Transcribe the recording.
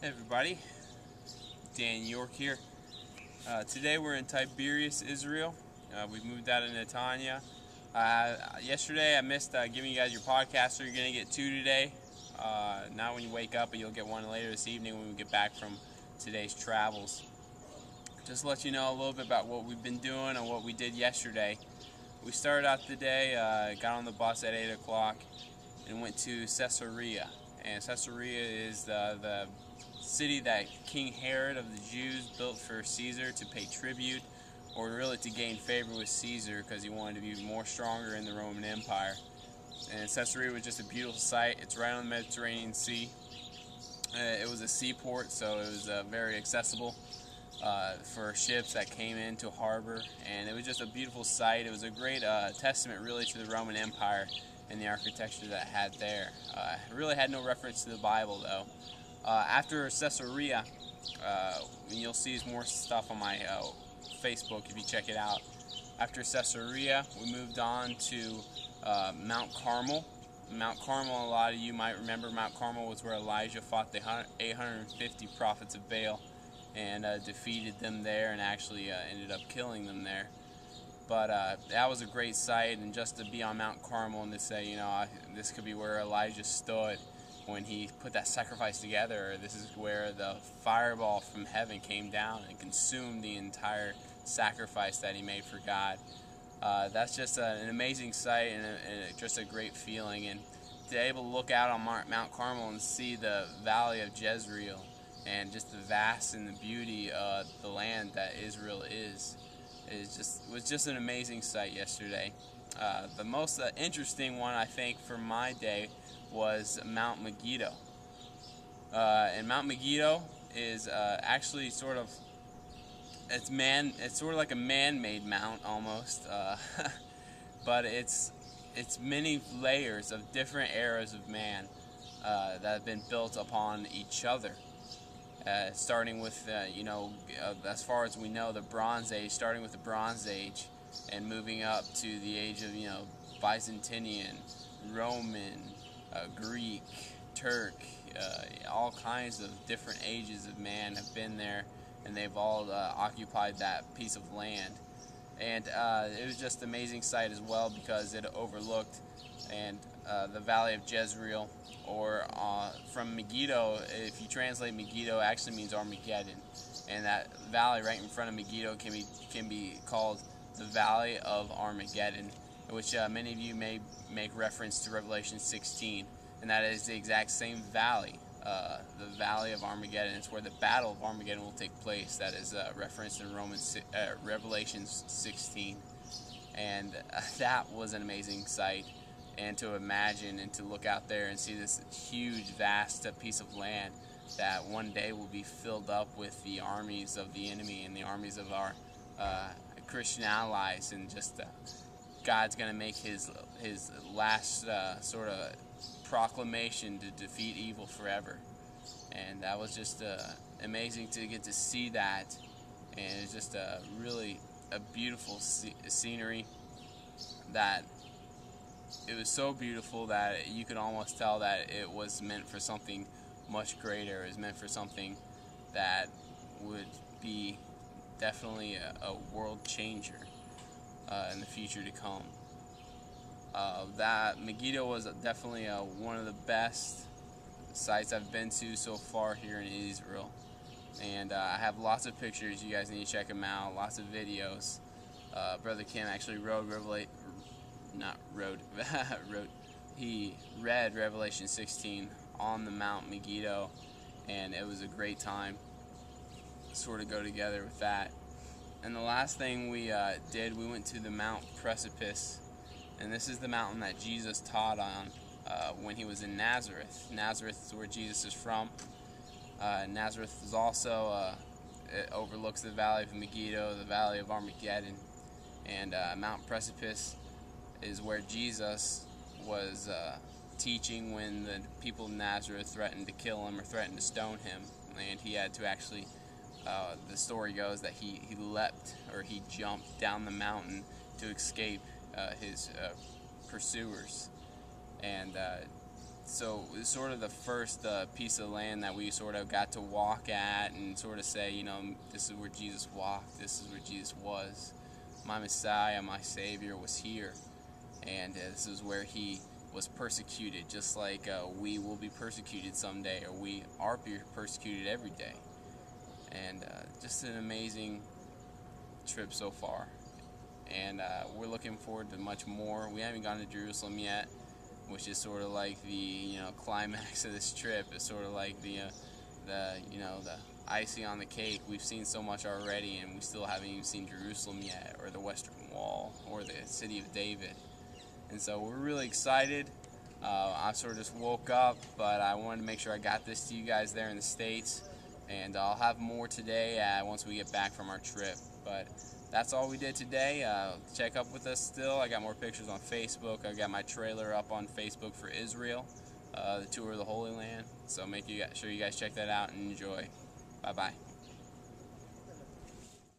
Hey everybody, Dan York here. Today we're in Tiberias, Israel. We've moved out of Netanya. Yesterday I missed giving you guys your podcast, so you're going to get two today. Not when you wake up, but you'll get one later this evening when we get back from today's travels. Just to let you know a little bit about what we've been doing and what we did yesterday. We started out the day, got on the bus at 8 o'clock and went to Caesarea. And Caesarea is the city that King Herod of the Jews built for Caesar to pay tribute, or really to gain favor with Caesar because he wanted to be more stronger in the Roman Empire. And Caesarea was just a beautiful sight. It's right on the Mediterranean Sea. It was a seaport, so it was very accessible for ships that came into harbor, and it was just a beautiful sight. It was a great testament really to the Roman Empire and the architecture that it had there. It really had no reference to the Bible though. After Caesarea, you'll see more stuff on my Facebook if you check it out. After Caesarea, we moved on to Mount Carmel. Mount Carmel, a lot of you might remember, Mount Carmel was where Elijah fought the 850 prophets of Baal and defeated them there, and actually ended up killing them there. But that was a great sight, and just to be on Mount Carmel and to say, this could be where Elijah stood when he put that sacrifice together. This is where the fireball from heaven came down and consumed the entire sacrifice that he made for God. That's just an amazing sight, and just a great feeling. And to be able to look out on Mount Carmel and see the valley of Jezreel and just the vast and the beauty of the land that Israel was just an amazing sight yesterday. The most interesting one, I think, for my day was Mount Megiddo. And Mount Megiddo is actually sort of it's sort of like a man-made mount almost, but it's many layers of different eras of man that have been built upon each other. Starting with as far as we know, the Bronze Age, starting with the Bronze Age and moving up to the age of Byzantinian, Roman, Greek, Turk, all kinds of different ages of man have been there, and they've all occupied that piece of land. And it was just an amazing sight as well because it overlooked the Valley of Jezreel, or from Megiddo. If you translate Megiddo, it actually means Armageddon, and that valley right in front of Megiddo can be called the Valley of Armageddon, which many of you may make reference to Revelation 16, and that is the exact same valley, the Valley of Armageddon. It's where the Battle of Armageddon will take place. That is referenced in Revelation 16, and that was an amazing sight. And to imagine and to look out there and see this huge, vast piece of land that one day will be filled up with the armies of the enemy and the armies of our Christian allies, and just God's going to make his last sort of proclamation to defeat evil forever. And that was just amazing to get to see that, and it's just really a beautiful scenery that it was so beautiful that you could almost tell that it was meant for something much greater. It was meant for something that would be definitely a world changer in the future to come. That Megiddo was definitely one of the best sites I've been to so far here in Israel, and I have lots of pictures. You guys need to check them out. Lots of videos. Brother Kim actually he read Revelation 16 on the Mount Megiddo, and it was a great time to sort of go together with that. And the last thing we did, we went to the Mount Precipice, and this is the mountain that Jesus taught on when he was in Nazareth. Nazareth is where Jesus is from. Nazareth is also, it overlooks the Valley of Megiddo, the Valley of Armageddon, and Mount Precipice is where Jesus was teaching when the people of Nazareth threatened to kill him or threatened to stone him, and he had to actually, the story goes that he leapt, or he jumped down the mountain to escape his pursuers. And so it's sort of the first piece of land that we sort of got to walk at and sort of say, you know, this is where Jesus walked, this is where Jesus was. My Messiah, my Savior was here, and this is where he was persecuted, just like we will be persecuted someday, or we are persecuted every day. And just an amazing trip so far, and we're looking forward to much more. We haven't gone to Jerusalem yet, which is sort of like the climax of this trip. It's sort of like the icing on the cake. We've seen so much already, and we still haven't even seen Jerusalem yet, or the Western Wall, or the City of David. And so we're really excited. I sort of just woke up, but I wanted to make sure I got this to you guys there in the States, and I'll have more today once we get back from our trip. But that's all we did today. Check up with us still. I got more pictures on Facebook. I got my trailer up on Facebook for Israel, the tour of the Holy Land. So make sure you guys check that out and enjoy. Bye-bye.